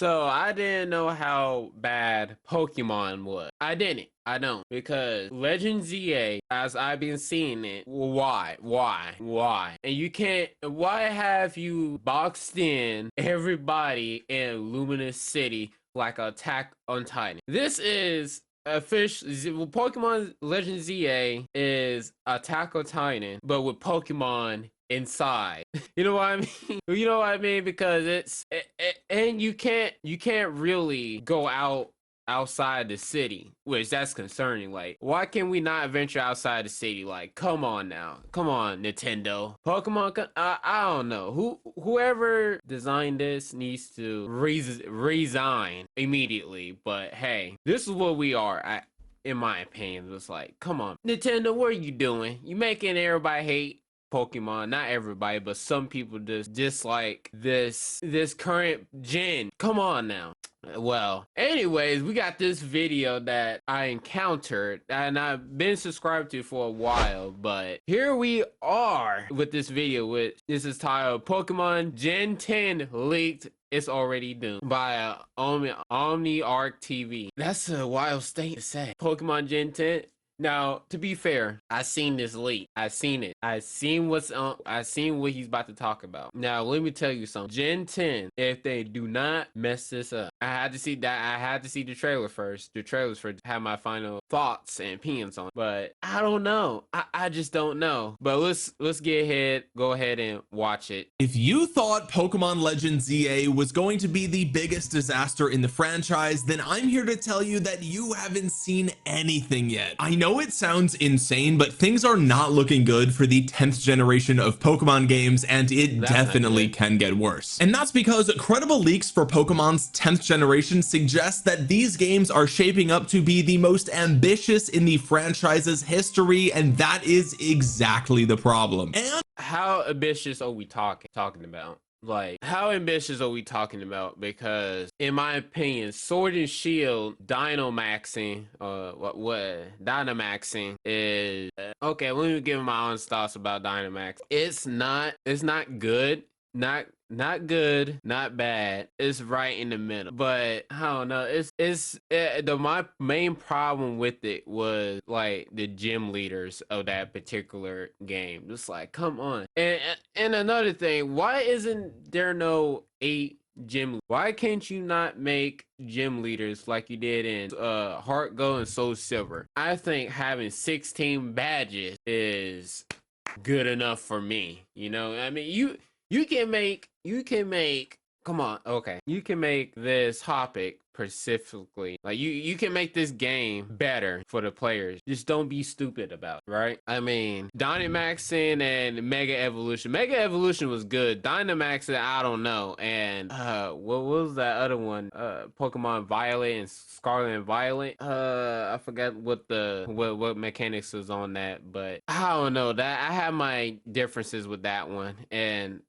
So I didn't know how bad Pokemon was. I don't, because Legend ZA, as I've been seeing it, why? And you can't, why have you boxed in everybody in Luminous City like Attack on Titan? This is official. Pokemon Legend ZA is Attack on Titan, but with Pokemon inside. You know what I mean? You know what I mean? Because and you can't really go outside the city, which that's concerning. Like, why can we not venture outside the city? Like, come on now, come on, Nintendo. Pokemon, I don't know, whoever designed this needs to resign immediately. But hey, this is what we are. In my opinion, it's like, come on, Nintendo, what are you doing? You making everybody hate Pokemon. Not everybody, but some people just dislike this current gen. Come on now. Well, anyways, we got this video that I encountered and I've been subscribed to for a while, but here we are with this video, which this is titled Pokemon Gen 10 leaked. It's already doomed by OmniArc TV. That's a wild state to say. Pokemon Gen 10. Now, to be fair, I seen this leak. I seen it. I seen what he's about to talk about. Now, let me tell you something. Gen 10, if they do not mess this up, I had to see the trailer first. The trailers for have my final thoughts and opinions on it. But I don't know. I just don't know. But let's go ahead and watch it. If you thought Pokemon Legends ZA was going to be the biggest disaster in the franchise, then I'm here to tell you that you haven't seen anything yet. I know it sounds insane, but things are not looking good for the 10th generation of Pokemon games, and it definitely can get worse. And that's because credible leaks for Pokemon's 10th generation suggest that these games are shaping up to be the most ambitious in the franchise's history, and that is exactly the problem. And how ambitious are we talking about? Like, how ambitious are we talking about? Because in my opinion, Sword and Shield Dynamaxing Dynamaxing is okay. Let me give my honest thoughts about Dynamax. It's not good, not good, not bad. It's right in the middle. But I don't know. My main problem with it was like the gym leaders of that particular game. Just like, come on. And another thing, why isn't there no 8 gym? Why can't you not make gym leaders like you did in Heart Gold and Soul Silver? I think having 16 badges is good enough for me. You know, I mean, you can make, come on, okay, you can make this topic specifically, like you can make this game better for the players. Just don't be stupid about it, right? I mean, Dynamaxing and Mega Evolution was good. Dynamaxing, I don't know. And what was that other one? Pokemon Violet and Scarlet and Violet. I forgot what mechanics was on that, but I don't know. That I have my differences with that one. And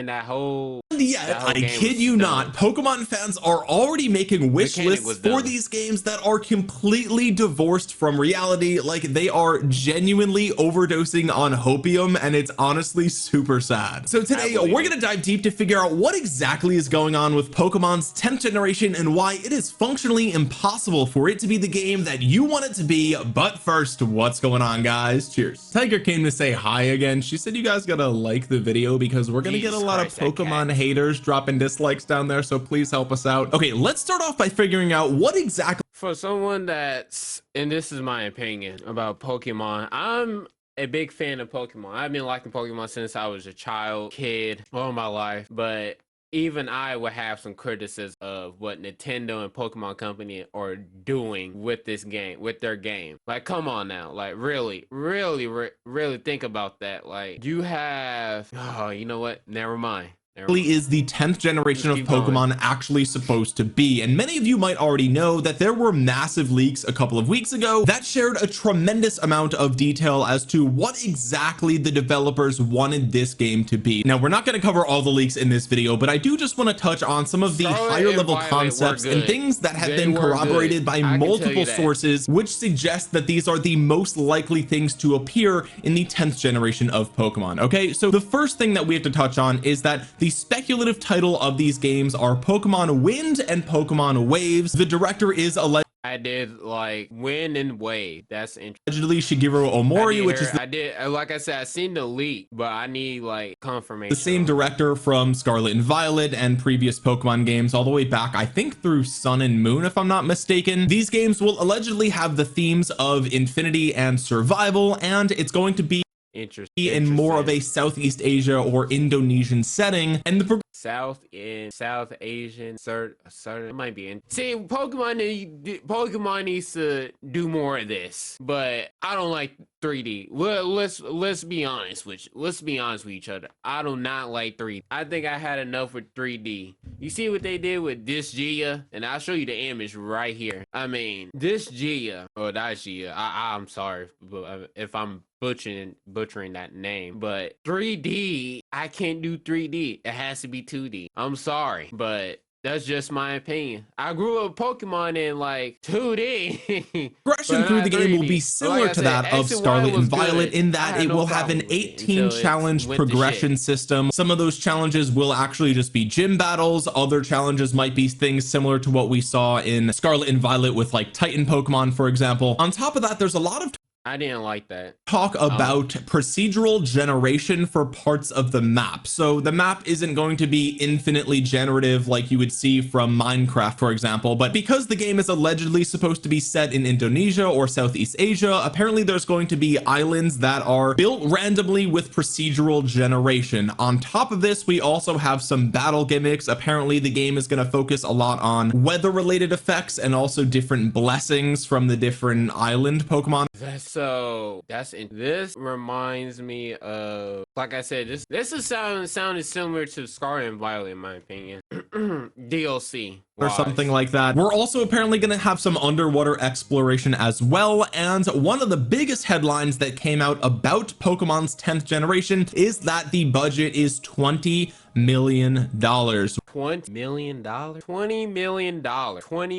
that whole I kid you not, Pokemon fans are already making wish lists for these games that are completely divorced from reality. Like, they are genuinely overdosing on hopium, and it's honestly super sad. So today we're gonna dive deep to figure out what exactly is going on with Pokemon's 10th generation and why it is functionally impossible for it to be the game that you want it to be. But first, what's going on, guys? Cheers. Tiger came to say hi again. She said you guys gotta like the video because we're gonna get a lot of Pokemon haters dropping dislikes down there, so please help us out. Okay, let's start off by figuring out what exactly, for someone that's, and this is my opinion about Pokemon, I'm a big fan of Pokemon. I've been liking Pokemon since I was a kid all my life, but even I would have some criticism of what Nintendo and Pokemon Company are doing with this game, with their game. Like, come on now, like really think about that. Like, you have, oh, you know what? Never mind. Is the 10th generation of Pokemon actually supposed to be? And many of you might already know that there were massive leaks a couple of weeks ago that shared a tremendous amount of detail as to what exactly the developers wanted this game to be. Now, we're not going to cover all the leaks in this video, but I do just want to touch on some of the higher level concepts and things that have been corroborated by multiple sources, which suggest that these are the most likely things to appear in the 10th generation of Pokemon. Okay, so the first thing that we have to touch on is that The speculative title of these games are Pokemon Wind and Pokemon Waves. The director is I did like Wind and Wave. That's interesting. allegedly Shigeru Omori, which is I did, like I said, I seen the leak, but I need like confirmation. The same director from Scarlet and Violet and previous Pokemon games all the way back, I think, through Sun and Moon, if I'm not mistaken. These games will allegedly have the themes of infinity and survival, and it's going to be in more of a Southeast Asia or Indonesian setting, and the South Asian it might be in. See, Pokemon needs to do more of this, but I don't like 3D. Let's be honest with each other. I do not like 3D. I think I had enough with 3D. You see what they did with this Gia, and I'll show you the image right here. I mean, this Gia, or that Gia. I'm sorry if I'm butchering that name, but 3D, I can't do 3D. It has to be 2D. I'm sorry, but that's just my opinion. I grew up Pokemon in like 2D. Progression through the game will be similar to that of Scarlet and Violet in that it will have an 18 challenge progression system. Some of those challenges will actually just be gym battles. Other challenges might be things similar to what we saw in Scarlet and Violet with like Titan Pokemon, for example. On top of that, there's a lot of I didn't like that. Talk about procedural generation for parts of the map. So the map isn't going to be infinitely generative like you would see from Minecraft, for example, but because the game is allegedly supposed to be set in Indonesia or Southeast Asia, apparently there's going to be islands that are built randomly with procedural generation. On top of this, we also have some battle gimmicks. Apparently the game is going to focus a lot on weather related effects and also different blessings from the different island Pokemon. This reminds me of, like I said, this is sounded similar to Scarlet and Violet in my opinion. DLC or something like that. We're also apparently going to have some underwater exploration as well, and one of the biggest headlines that came out about Pokemon's 10th generation is that the budget is $20 million. $20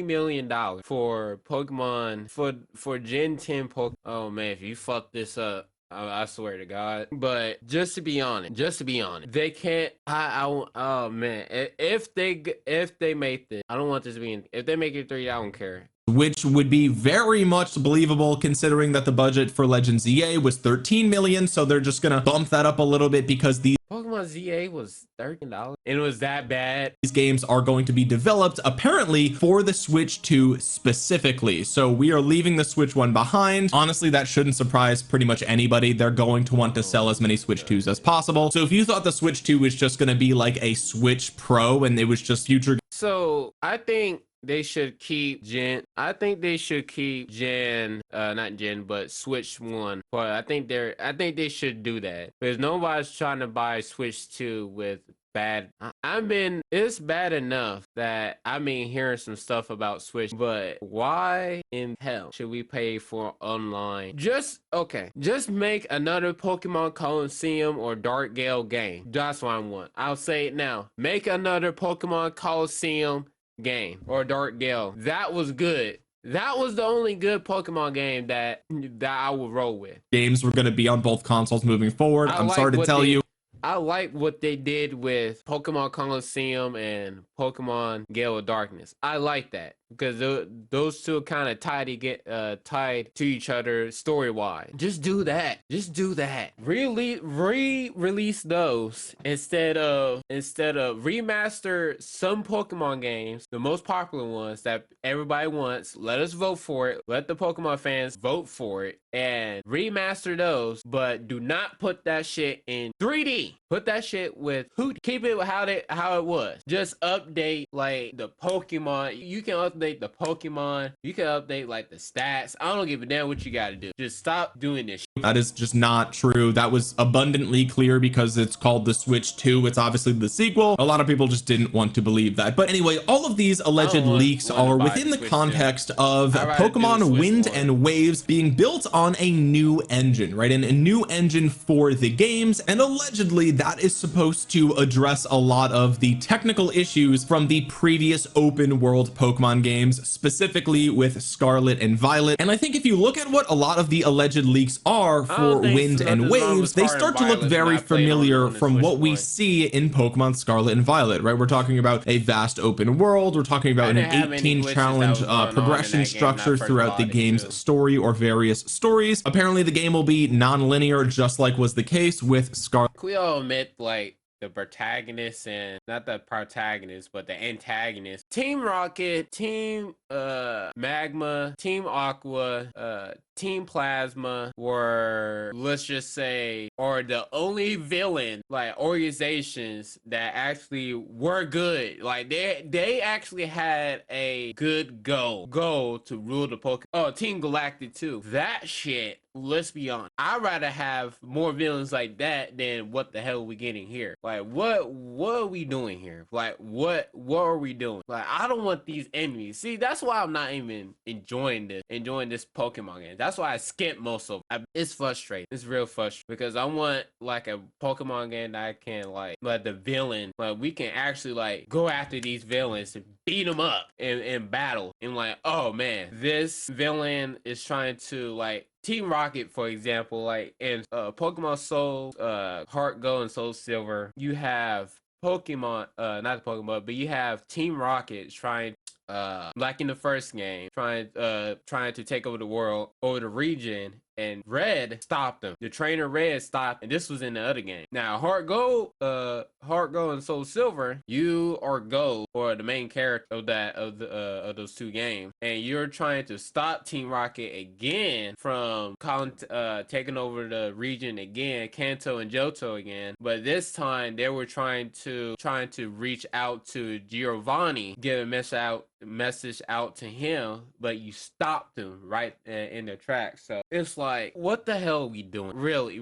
million for Pokemon for Gen 10 Pokemon. Oh man, if you fuck this up, I swear to God. But just to be honest, they can't. Oh man, if they make this, I don't want this to be. If they make it 3, I don't care. Which would be very much believable considering that the budget for Legends ZA was 13 million, so they're just gonna bump that up a little bit because these Pokemon ZA was $13 and it was that bad. These games are going to be developed apparently for the Switch 2 specifically, so we are leaving the Switch 1 behind. Honestly, that shouldn't surprise pretty much anybody. They're going to want to sell as many Switch 2s as possible. So if you thought the Switch 2 was just going to be like a Switch Pro and it was just future, so I think they should keep not Gen, but Switch 1. But I think they should do that because nobody's trying to buy Switch 2 with bad. It's bad enough that I've been hearing some stuff about Switch, but why in hell should we pay for online? Just make another Pokemon Coliseum or Dark Gale game. That's what I want. I'll say it now. Make another Pokemon Coliseum game or Dark Gale. That was good. That was the only good Pokemon game that I would roll with. Games were going to be on both consoles moving forward. I'm sorry to tell you. I like what they did with Pokemon Coliseum and Pokemon Gale of Darkness. I like that because those two are kind of tied to each other story-wise. Just do that. Re-release those instead of remaster some Pokemon games, the most popular ones that everybody wants. Let us vote for it. Let the Pokemon fans vote for it and remaster those, but do not put that shit in 3D. Put that shit with keep it how it was. Just update like the Pokemon. You can update the Pokemon. You can update like the stats. I don't give a damn what you gotta do. Just stop doing this shit. That is just not true. That was abundantly clear because it's called the Switch 2. It's obviously the sequel. A lot of people just didn't want to believe that. But anyway, all of these alleged leaks are within the context of Pokemon Wind and Waves being built on a new engine, right? And a new engine for the games, and allegedly that is supposed to address a lot of the technical issues from the previous open world Pokemon games, specifically with Scarlet and Violet. And I think if you look at what a lot of the alleged leaks are for Wind and Waves, they start to look very familiar from what we see in Pokemon Scarlet and Violet, right? We're talking about a vast open world. We're talking about an 18 challenge progression structure throughout the game's story or various stories. Apparently the game will be non-linear, just like was the case with Scarlet. Can we all admit, like, the protagonist and not the protagonist but the antagonist, Team Rocket, Team Magma, Team Aqua, Team Plasma were, let's just say, are the only villain like organizations that actually were good. Like they actually had a good goal to rule the Pokemon. Oh, Team Galactic too. That shit, let's be honest, I'd rather have more villains like that than what the hell are we getting here. Like what are we doing here? Like what are we doing? Like I don't want these enemies. See, that's why I'm not even enjoying this Pokemon game. That's why I skip most of it. It's frustrating. It's real frustrating because I want like a Pokemon game that I can like the villain, like we can actually like go after these villains and beat them up in battle and like, oh man, this villain is trying to like Team Rocket, for example, like in Pokemon Soul, Heart Gold and Soul Silver, you have Pokemon, not the Pokemon, but you have Team Rocket trying, like in the first game, trying to take over the world, over the region, and Red stopped them. The trainer Red stopped, and this was in the other game. Now, Heart Gold and Soul Silver, you are Gold, or the main character of those two games, and you're trying to stop Team Rocket again from taking over the region again, Kanto and Johto again. But this time they were trying to reach out to Giovanni, get a message out to him, but you stopped them right in their tracks. So it's like, what the hell are we doing? Really,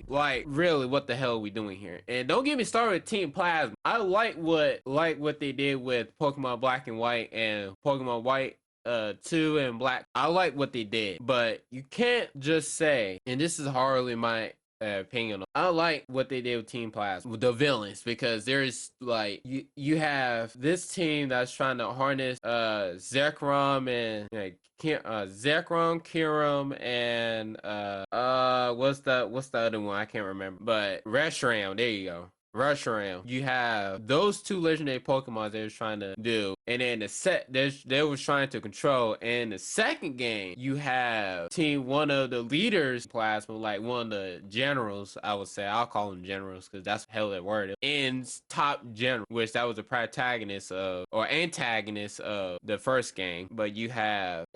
what the hell are we doing here? And don't get me started with Team Plasma. I like what they did with Pokemon Black and White and Pokemon White 2 and Black. I like what they did, but you can't just say, and this is hardly my opinion. I like what they did with Team Plasma, with the villains, because there's like you have this team that's trying to harness Zekrom and Zekrom, Kirim, and what's the other one? I can't remember. But Reshiram, there you go. Reshiram. You have those two legendary Pokemon they was trying to do, and then they was trying to control. And the second game, you have one of the leaders, Plasma, like one of the generals. I would say I'll call them generals because that's hell that word. And top general, which that was the protagonist of or antagonist of the first game. But you have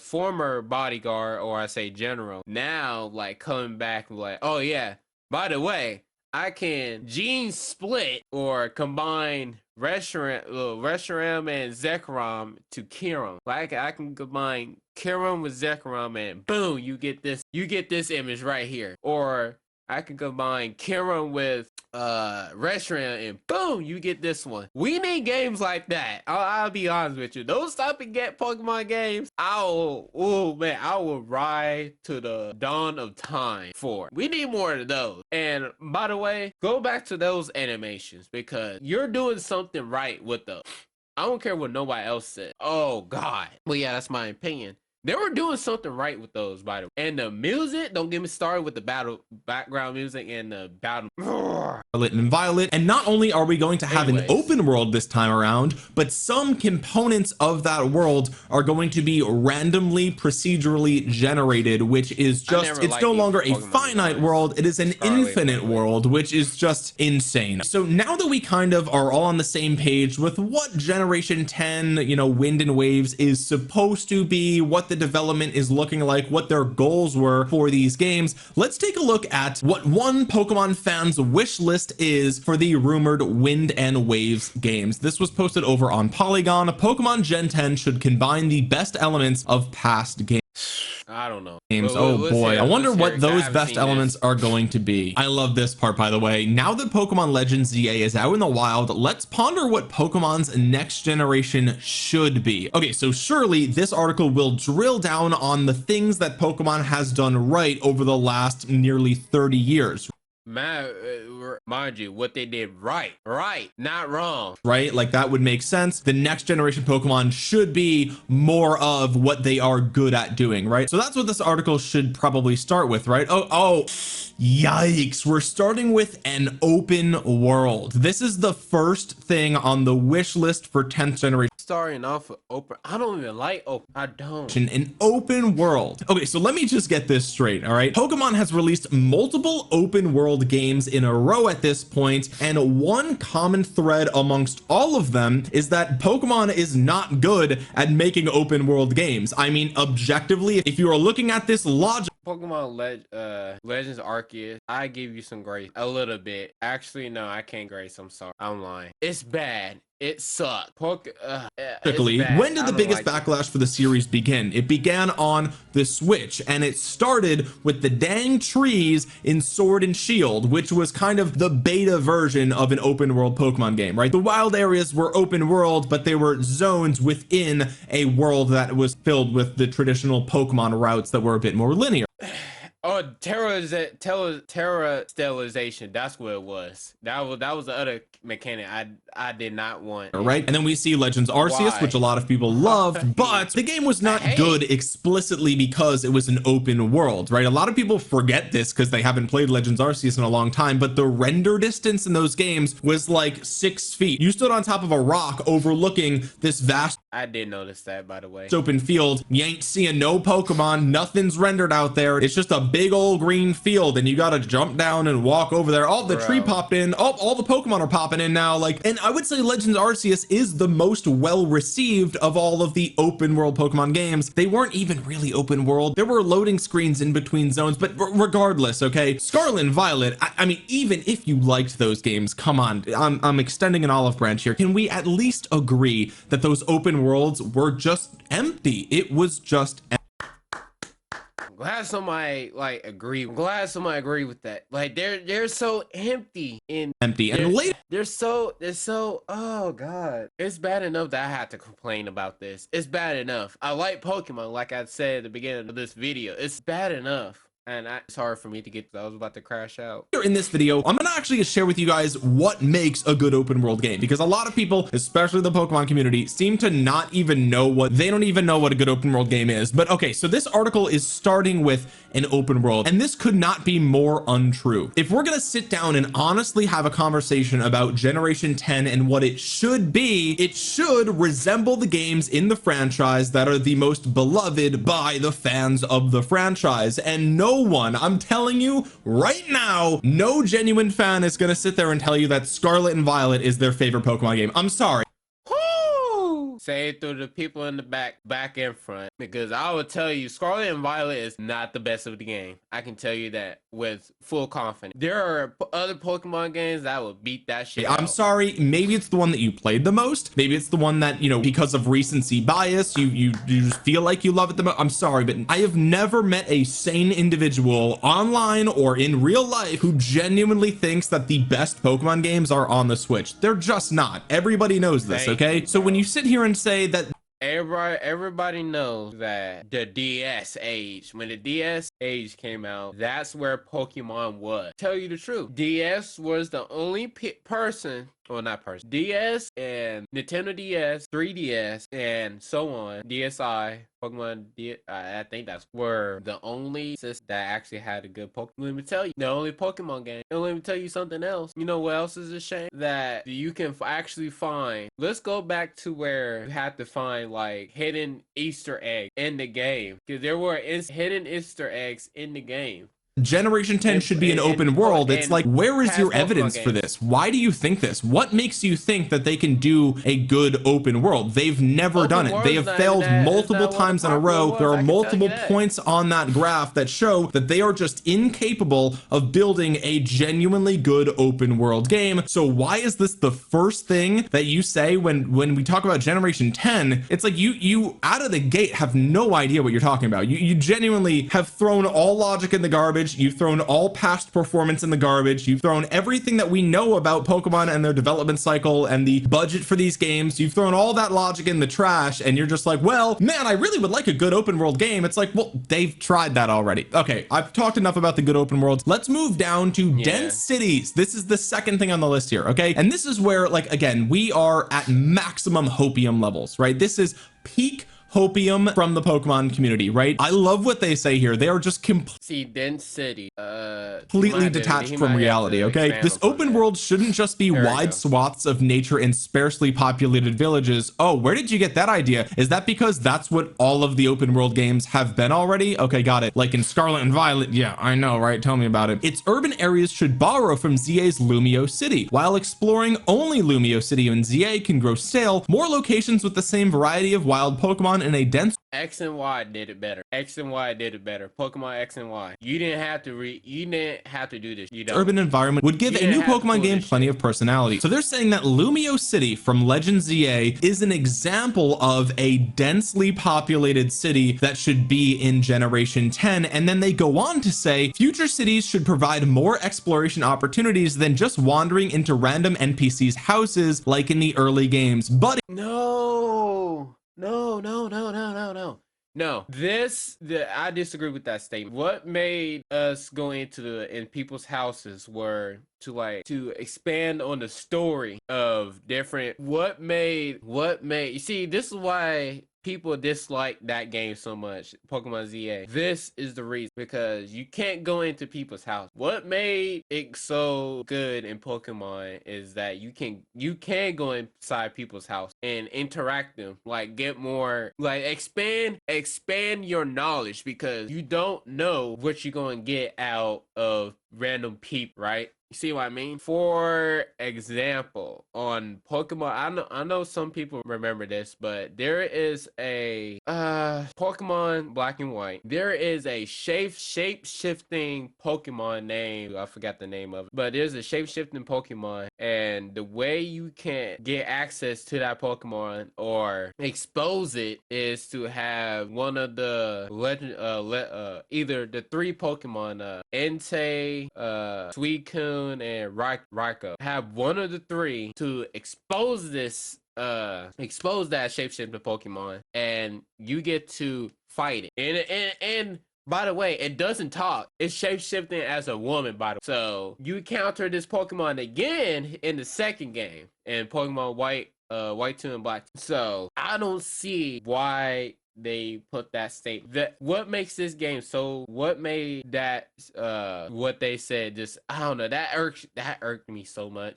former bodyguard, or I say general, now like coming back like, oh yeah, by the way, I can gene split or combine Reshiram and Zekrom to Kirim. Like I can combine Kirim with Zekrom and boom, you get this image right here. Or I can combine Kirim with Reshiram and boom, you get this one. We need games like that. I'll be honest with you. Those type of Pokemon games, I will ride to the dawn of time for. We need more of those. And by the way, go back to those animations because you're doing something right with those. I don't care what nobody else said. Oh God. Well, yeah, that's my opinion. They were doing something right with those, by the way. And the music, don't get me started with the background music and the battle. Scarlet and Violet. And not only are we going to have an open world this time around, but some components of that world are going to be randomly procedurally generated, which is just, it's no longer a finite world, it is an infinite world, which is just insane. So now that we kind of are all on the same page with what Generation 10, Wind and Waves is supposed to be, what the development is looking like, what their goals were for these games, let's take a look at what one Pokemon fan's wish list is for the rumored Wind and Waves games. This was posted over on Polygon. Pokemon Gen 10 should combine the best elements of past games. I don't know. Oh boy, I wonder what those best elements are going to be. I love this part, by the way. Now that Pokemon Legends ZA is out in the wild, let's ponder what Pokemon's next generation should be. Okay, so surely this article will drill down on the things that Pokemon has done right over the last nearly 30 years. Mind you, what they did right, not wrong. Right? Like that would make sense. The next generation Pokemon should be more of what they are good at doing, right? So that's what this article should probably start with, right? Oh, yikes. We're starting with an open world. This is the first thing on the wish list for 10th generation. Starting off with open. I don't even like open. I don't. An open world. Okay, so let me just get this straight. All right, Pokemon has released multiple open world games in a row at this point, and one common thread amongst all of them is that Pokemon is not good at making open world games. I mean, objectively, if you are looking at this logic, Pokemon Legends Arceus, I give you some grace a little bit. Actually, no, I can't grace. I'm sorry, I'm lying. It's bad. It sucked. When did the biggest backlash for the series begin? It began on the Switch, and it started with the dang trees in Sword and Shield, which was kind of the beta version of an open world Pokemon game, right? The wild areas were open world, but they were zones within a world that was filled with the traditional Pokemon routes that were a bit more linear. Oh, Terra Sterilization. That's what it was. That was the other mechanic I did not want. Right, and then we see Legends Arceus, which a lot of people loved, but the game was not good explicitly because it was an open world, right? A lot of people forget this because they haven't played Legends Arceus in a long time, but the render distance in those games was like 6 feet. You stood on top of a rock overlooking this vast, I did notice that, by the way, open field. You ain't seeing no Pokemon, nothing's rendered out there. It's just a big old green field, and you gotta jump down and walk over there. Oh, the tree popped in. Oh, all the Pokemon are popping in now. Like, and I would say Legends Arceus is the most well received of all of the open world Pokemon games. They weren't even really open world. There were loading screens in between zones, but regardless, okay, Scarlet and Violet, I mean, even if you liked those games, come on, I'm extending an olive branch here. Can we at least agree that those open worlds were just empty? It was just empty. Glad somebody agree. I'm glad somebody agree with that. Like they're so empty and later they're so oh god. It's bad enough that I had to complain about this. It's bad enough. I like Pokemon, like I said at the beginning of this video. It's bad enough. And it's hard for me to get. I was about to crash out. In this video, I'm gonna actually share with you guys what makes a good open world game, because a lot of people, especially the Pokemon community, seem to not even know they don't even know what a good open world game is. But okay, so this article is starting with an open world, and this could not be more untrue. If we're gonna sit down and honestly have a conversation about Generation 10 and what it should be, it should resemble the games in the franchise that are the most beloved by the fans of the franchise. And no one, I'm telling you right now, no genuine fan is gonna sit there and tell you that Scarlet and Violet is their favorite Pokemon game. I'm sorry. Say it through the people in the back and front, because I will tell you, Scarlet and Violet is not the best of the game. I can tell you that with full confidence. There are other Pokemon games that will beat that shit I'm sorry, maybe it's the one that you played the most, maybe it's the one that, you know, because of recency bias, you just feel like you love it the most. I'm sorry, but I have never met a sane individual online or in real life who genuinely thinks that the best Pokemon games are on the Switch. They're just not. Everybody knows this, okay? So when you sit here and say that everybody knows that the DS age, when the DS age came out, that's where Pokemon was. Tell you the truth, DS was the only DS and Nintendo DS, 3DS, and so on, DSi, Pokemon, I think that's were the only systems that actually had a good Pokemon. Let me tell you, the only Pokemon game. And let me tell you something else. You know what else is a shame? That you can actually find. Let's go back to where you had to find like hidden Easter eggs in the game, because there were hidden Easter eggs in the game. Generation 10 should be an open world. It's like, where is your evidence for this? Why do you think this? What makes you think that they can do a good open world? They've never done it. They have failed multiple times in a row. There are multiple points on that graph that show that they are just incapable of building a genuinely good open world game. So why is this the first thing that you say when we talk about Generation 10? It's like you out of the gate have no idea what you're talking about. You genuinely have thrown all logic in the garbage. garbage. You've thrown all past performance in the garbage. You've thrown everything that we know about Pokemon and their development cycle and the budget for these games. You've thrown all that logic in the trash, and you're just like, well, man, I really would like a good open world game. It's like, well, they've tried that already. Okay, I've talked enough about the good open worlds. Let's move down to dense cities. This is the second thing on the list here. Okay, and this is where, like, again, we are at maximum hopium levels, right? This is peak hopium from the Pokemon community, right? I love what they say here. They are just dense city, completely detached from reality. Okay, this open world shouldn't just be wide swaths of nature in sparsely populated villages. Oh, where did you get that idea? Is that because that's what all of the open world games have been already? Okay, got it. Like in Scarlet and Violet. Yeah, I know, right? Tell me about it. Its urban areas should borrow from ZA's Lumio City. While exploring only Lumio City and ZA can grow stale, more locations with the same variety of wild Pokemon in a dense X and Y did it better. X and Y did it better. Pokemon X and Y. You didn't have to do this. You don't. Urban environment would give a new Pokemon game plenty of personality. So they're saying that Lumio City from Legend ZA is an example of a densely populated city that should be in Generation 10. And then they go on to say future cities should provide more exploration opportunities than just wandering into random NPCs' houses like in the early games. But No. I disagree with that statement. What made us go in people's houses were to expand on the story of different what made you see, this is why people dislike that game so much, Pokemon ZA. This is the reason, because you can't go into people's house. What made it so good in Pokemon is that you can go inside people's house and interact them, like get more, like expand your knowledge, because you don't know what you're going to get out of random people, right? You see what I mean? For example, on Pokemon, I know some people remember this, but there is a Pokemon Black and White. There is a shape-shifting Pokemon name. I forgot the name of it, but there's a shape-shifting Pokemon, and the way you can get access to that Pokemon or expose it is to have one of the either the three Pokemon, Entei, Suicune, and Raikou. Have one of the three to expose that shapeshifting Pokemon, and you get to fight it. And by the way, it doesn't talk. It's shapeshifting as a woman, by the way. So you encounter this Pokemon again in the second game in Pokemon White 2 and Black 2. So I don't see why they put that statement. That what makes this game so, what made that what they said, just I don't know, that irked me so much.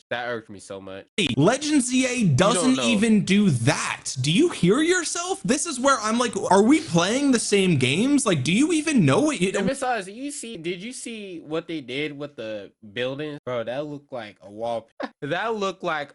Legend ZA doesn't even do that. Do you hear yourself? This is where I'm like, are we playing the same games? Like, do you even know what you and besides, did you see what they did with the buildings? Bro, that looked like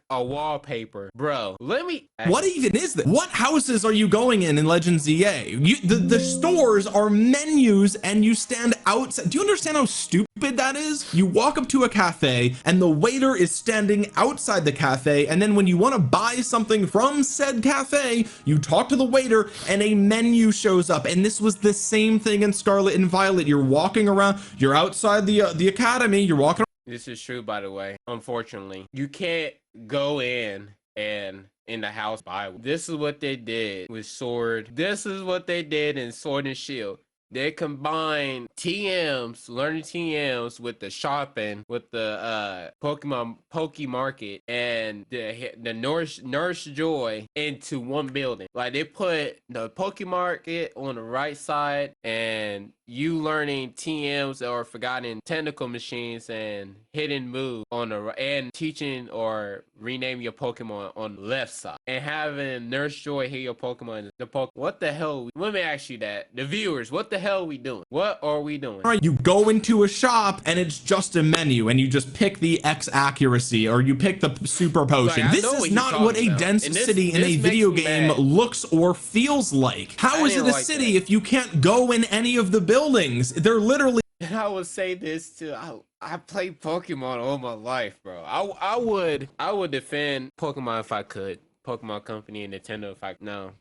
a wallpaper. Bro, what even is that? What houses are you going in Legend ZA? The stores are menus and you stand outside. Do you understand how stupid that is? You walk up to a cafe and the waiter is standing outside the cafe, and then when you want to buy something from said cafe, you talk to the waiter and a menu shows up. And this was the same thing in Scarlet and Violet. You're walking around, you're outside the academy, you're walking around. This is true, by the way. Unfortunately, you can't go in the house buy. This is what they did with Sword. This is what they did in Sword and Shield. They combined learning TMs with the shopping, with the Pokemon Pokemarket and the Nurse Joy into one building. Like they put the Pokemarket on the right side and you learning TMs or forgotten technical machines and hidden moves on the and teaching or rename your Pokemon on the left side, and having Nurse Joy heal your Pokemon. What the hell? Let me ask you that, the viewers. What the hell are we doing? What are we doing? All right, you go into a shop and it's just a menu, and you just pick the X accuracy or you pick the super potion. Like, this is not what a dense city in a video game looks or feels like. How is it a city if you can't go in any of the buildings? They're literally. And I would say this too. I played Pokemon all my life, bro. I would defend Pokemon if I could. Pokemon Company and Nintendo if I no.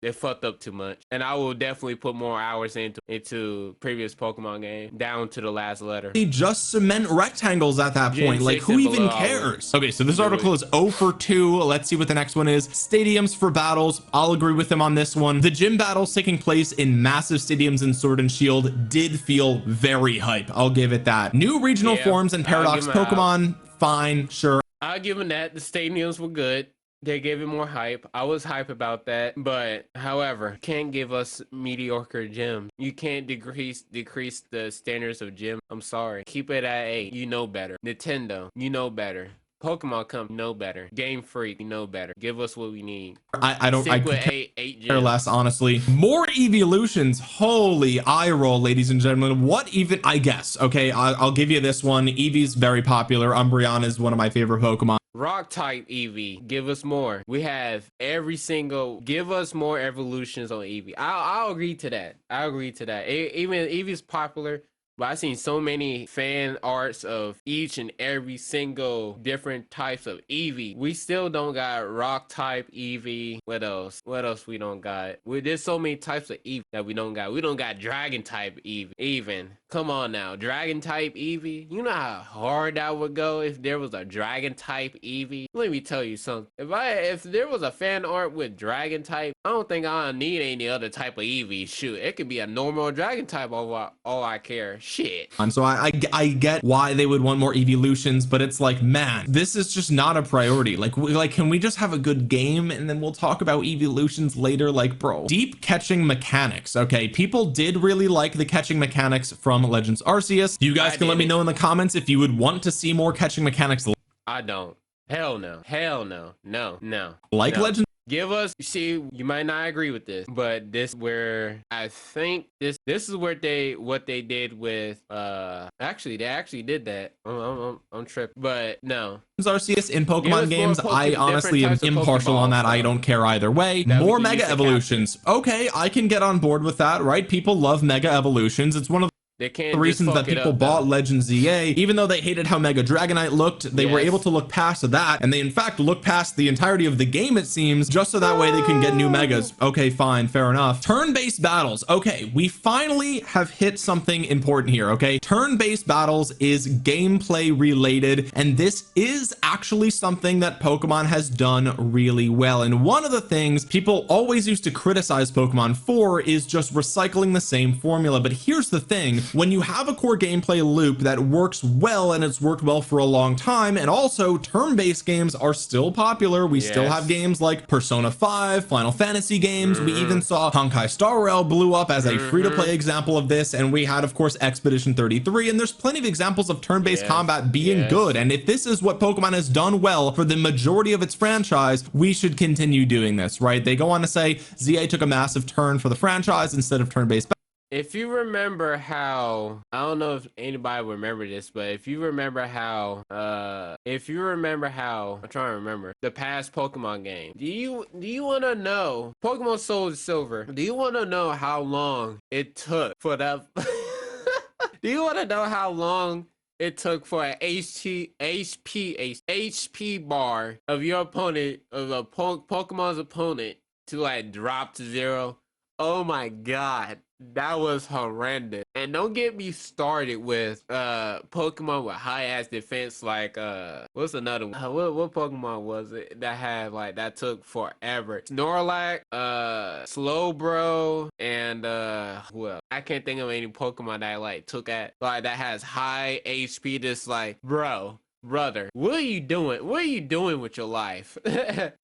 They fucked up too much, and I will definitely put more hours into previous Pokemon game down to the last letter. They just cement rectangles at that Gen point. Like, 6 who and even below, cares? Okay, so this article is 0 for 2. Let's see what the next one is. Stadiums for battles. I'll agree with him on this one. The gym battles taking place in massive stadiums in Sword and Shield did feel very hype. I'll give it that. New regional forms and Paradox Pokemon, fine, sure. I'll give them that. The stadiums were good. They gave it more hype. I was hype about that. But however, can't give us mediocre gym. You can't decrease the standards of gym. I'm sorry. Keep it at 8. You know better. Nintendo, you know better. Pokemon Company, know better. Game Freak, you know better. Give us what we need. I could eight care less, honestly. More evolutions. Holy eye roll, ladies and gentlemen. What even? I guess. Okay, I'll give you this one. Eevee's very popular. Umbreon is one of my favorite Pokemon. Rock type Eevee, give us more. We have give us more evolutions on Eevee. I'll agree to that. I agree to that. Even Eevee's popular, but I've seen so many fan arts of each and every single different types of Eevee. We still don't got rock type Eevee. What else? What else we don't got? There's so many types of Eevee that we don't got. We don't got dragon type Eevee even. Come on now, dragon type Eevee. You know how hard that would go if there was a dragon type Eevee? Let me tell you something. If there was a fan art with dragon type, I don't think I need any other type of Eevee. Shoot, it could be a normal dragon type. All I care. Shit. And so I get why they would want more evolutions, but it's like, man, this is just not a priority. Like can we just have a good game and then we'll talk about evolutions later? Like, bro, deep catching mechanics. Okay, people did really like the catching mechanics from Legends Arceus. You guys can let me know in the comments if you would want to see more catching mechanics. I don't. Hell no. Hell no. No. Like no. Legends. Give us, see, you might not agree with this, but this where I think this is where what they did with actually they actually did that. I'm tripping, but no. Arceus in Pokemon games, I honestly am impartial on that. I don't care either way. More Mega Evolutions. Okay, I can get on board with that, right? People love Mega Evolutions. It's one of the reasons that people bought Legends ZA, even though they hated how Mega Dragonite looked, they were able to look past that, and they in fact look past the entirety of the game, it seems, just so that way they can get new Megas. Okay, fine, fair enough. Turn-based battles. Okay, we finally have hit something important here. Okay, turn-based battles is gameplay related, and this is actually something that Pokemon has done really well. And one of the things people always used to criticize Pokemon for is just recycling the same formula. But here's the thing: when you have a core gameplay loop that works well, and it's worked well for a long time, and also turn-based games are still popular. We still have games like Persona 5, Final Fantasy games. We even saw Honkai Star Rail blew up as a free-to-play example of this, and we had, of course, Expedition 33, and there's plenty of examples of turn-based combat being good. And if this is what Pokemon has done well for the majority of its franchise, we should continue doing this, right? They go on to say ZA took a massive turn for the franchise instead of turn-based. If you remember how, I don't know if anybody remember this, but if you remember how, I'm trying to remember the past Pokemon game. Do you want to know Pokemon Soul and Silver? Do you want to know how long it took for that? Do you want to know how long it took for an HP bar of your opponent, of a Pokemon's opponent, to like drop to 0? Oh my god, that was horrendous. And don't get me started with Pokemon with high ass defense, like what's another one? What Pokemon was it that had like that took forever? Snorlax, Slowbro, and well, I can't think of any Pokemon that like that has high HP. Just like, brother, what are you doing? What are you doing with your life?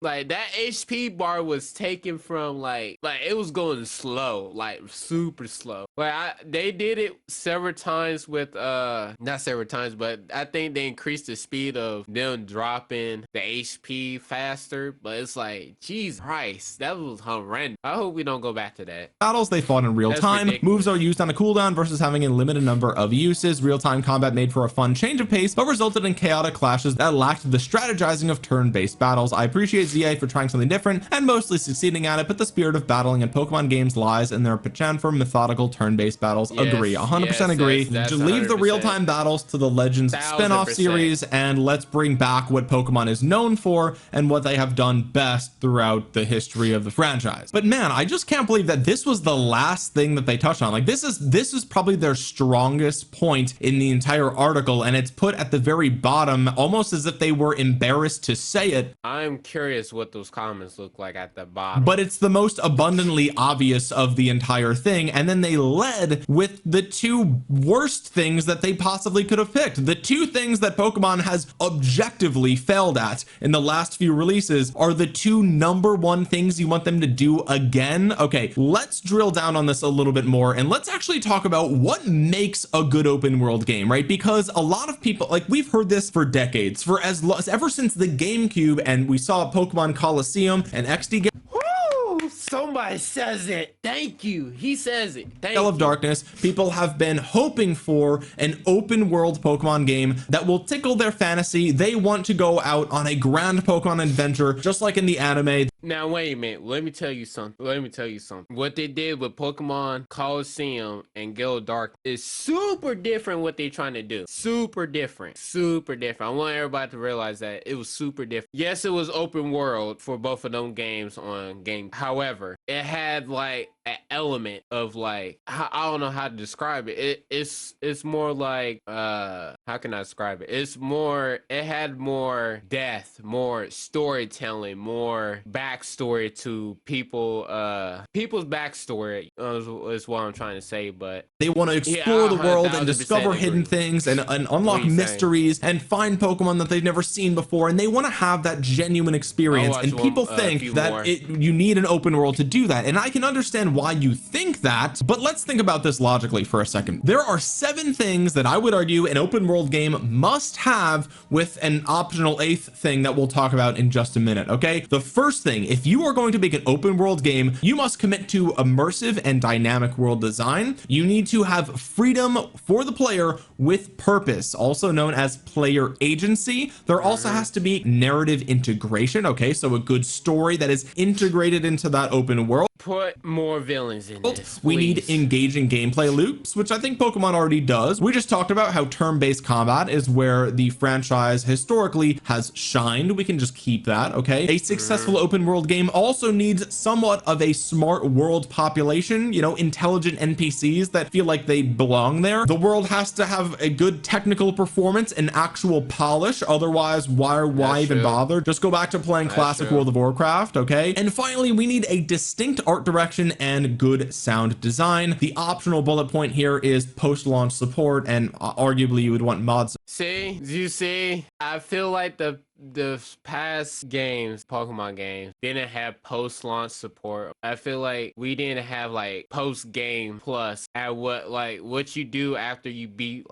Like, that HP bar was taken from like it was going slow, like super slow. Like they did it several times with not several times, but I think they increased the speed of them dropping the HP faster. But it's like, Jesus Christ, that was horrendous. I hope we don't go back to that. Battles, they fought in real time. Ridiculous. Moves are used on a cooldown versus having a limited number of uses. Real-time combat made for a fun change of pace, but resulted in chaos chaotic clashes that lacked the strategizing of turn-based battles. I appreciate ZA for trying something different and mostly succeeding at it, but the spirit of battling in Pokemon games lies in their penchant for methodical turn-based battles. Yes, agree, 100% yes, agree. that's Just leave the 100%. real-time battles to the Legends spin-off series, and let's bring back what Pokemon is known for and what they have done best throughout the history of the franchise. But man, I just can't believe that this was the last thing that they touched on. Like, this is probably their strongest point in the entire article, and it's put at the very bottom almost as if they were embarrassed to say it. I'm curious what those comments look like at the bottom, but it's the most abundantly obvious of the entire thing. And then they led with the two worst things that they possibly could have picked. The two things that Pokemon has objectively failed at in the last few releases are the two #1 things you want them to do again. Okay, let's drill down on this a little bit more, and let's actually talk about what makes a good open world game, right? Because a lot of people, like, we've heard this for decades, for ever since the GameCube, and we saw Pokemon Coliseum and XD game. Somebody says it. Thank you. He says it. Thank you. Of Darkness, people have been hoping for an open world Pokemon game that will tickle their fantasy. They want to go out on a grand Pokemon adventure, just like in the anime. Now wait a minute, let me tell you something. What they did with Pokemon Coliseum and Gale Dark is super different. What they're trying to do, super different. I want everybody to realize that it was super different. Yes, it was open world for both of them games on game. However, it had like an element of like, I don't know how to describe it. It's more like, how can I describe it? It had more depth, more storytelling, more backstory to people's backstory is what I'm trying to say. But they want to explore the world and discover hidden things and unlock mysteries and find Pokemon that they've never seen before, and they want to have that genuine experience. And people think that you need an open world to do that, and I can understand why you think that, but let's think about this logically for a second. There are 7 things that I would argue an open world game must have, with an optional 8th thing that we'll talk about in just a minute. Okay, the first thing, if you are going to make an open world game, you must commit to immersive and dynamic world design. You need to have freedom for the player with purpose, also known as player agency. There also has to be narrative integration. Okay, so a good story that is integrated into that open world. Put more villains in this, please. We need engaging gameplay loops, which I think Pokemon already does. We just talked about how turn-based combat is where the franchise historically has shined. We can just keep that. Okay, a successful open world game also needs somewhat of a smart world population, you know, intelligent NPCs that feel like they belong there. The world has to have a good technical performance and actual polish, otherwise why even bother? Just go back to playing classic World of Warcraft. Okay, and finally, we need a distinct art direction and good sound design. The optional bullet point here is post-launch support, and arguably you would want mods. You see, I feel like the past games, Pokemon games, didn't have post-launch support. I feel like we didn't have like post-game plus at what you do after you beat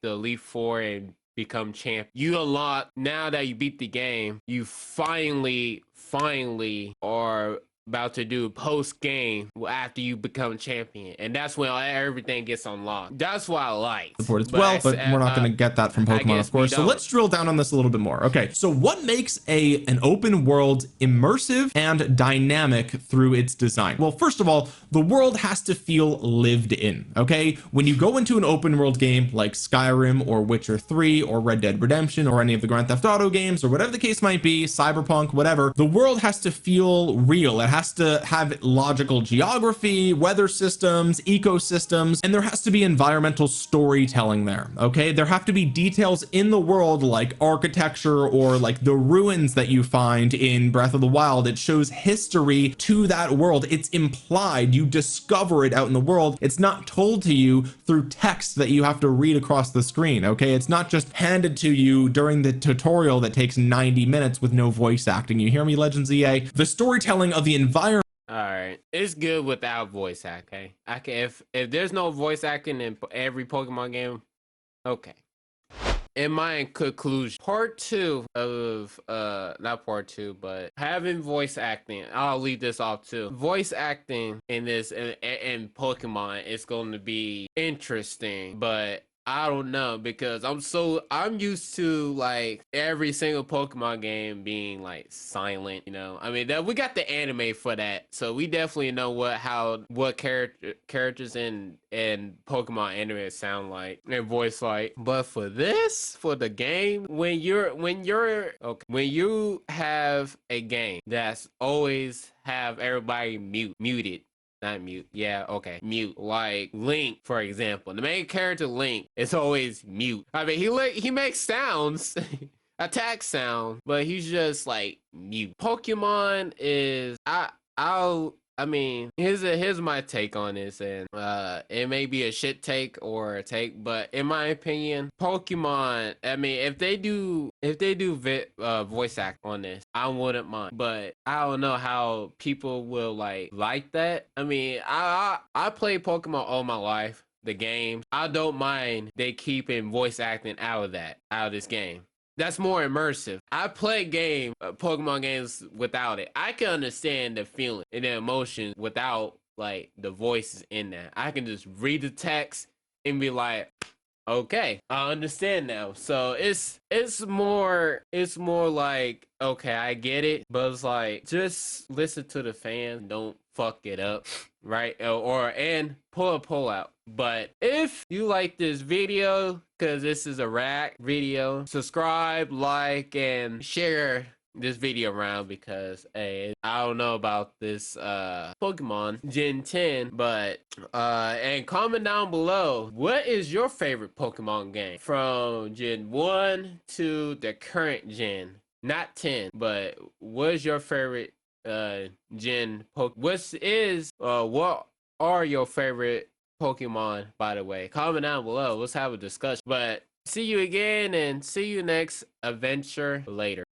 the Elite Four and become champ. You unlock, now that you beat the game, you finally are about to do post game after you become champion, and that's when everything gets unlocked. That's what I like support as well, but we're not going to get that from Pokemon, of course. So let's drill down on this a little bit more. Okay, so what makes an open world immersive and dynamic through its design? Well, first of all, the world has to feel lived in. Okay, when you go into an open world game like Skyrim or Witcher 3 or Red Dead Redemption or any of the Grand Theft Auto games or whatever the case might be, Cyberpunk, whatever, the world has to feel real. It has to have logical geography, weather systems, ecosystems, and there has to be environmental storytelling there. Okay, there have to be details in the world like architecture or like the ruins that you find in Breath of the Wild. It shows history to that world. It's implied. You discover it out in the world. It's not told to you through text that you have to read across the screen. Okay, it's not just handed to you during the tutorial that takes 90 minutes with no voice acting. You hear me, Legends EA? The storytelling of the environment. All right, it's good without voice acting. I can, if there's no voice acting in every Pokemon game, okay. In my conclusion, part 2 of not part 2, but having voice acting, I'll leave this off too. Voice acting in this in Pokemon is going to be interesting, but I don't know because I'm used to like every single Pokemon game being like silent, you know. I mean that we got the anime for that, so we definitely know what characters in Pokemon anime sound like and voice like. But for this, for the game, when you have a game that's always have everybody muted, not mute. Yeah, okay. Mute. Like Link, for example. The main character Link is always mute. I mean, he makes sounds, attack sound, but he's just like mute. Pokemon is I mean, here's my take on this, and it may be a shit take or a take, but in my opinion, Pokemon. I mean, if they do voice act on this, I wouldn't mind. But I don't know how people will like that. I mean, I played Pokemon all my life. The games, I don't mind they keeping voice acting out of this game. That's more immersive. I play Pokemon games without it. I can understand the feeling and the emotion without like the voices in that. I can just read the text and be like, okay, I understand now. So it's more like, okay, I get it, but it's like just listen to the fans, don't fuck it up, right? And pull a pull out. But if you like this video, because this is a react video, subscribe, like, and share this video around because hey, I don't know about this Pokemon Gen 10, but and comment down below what is your favorite Pokemon game from Gen 1 to the current gen, not 10, but what is your favorite gen what are your favorite Pokemon, by the way? Comment down below, let's have a discussion. But see you again and see you next adventure later.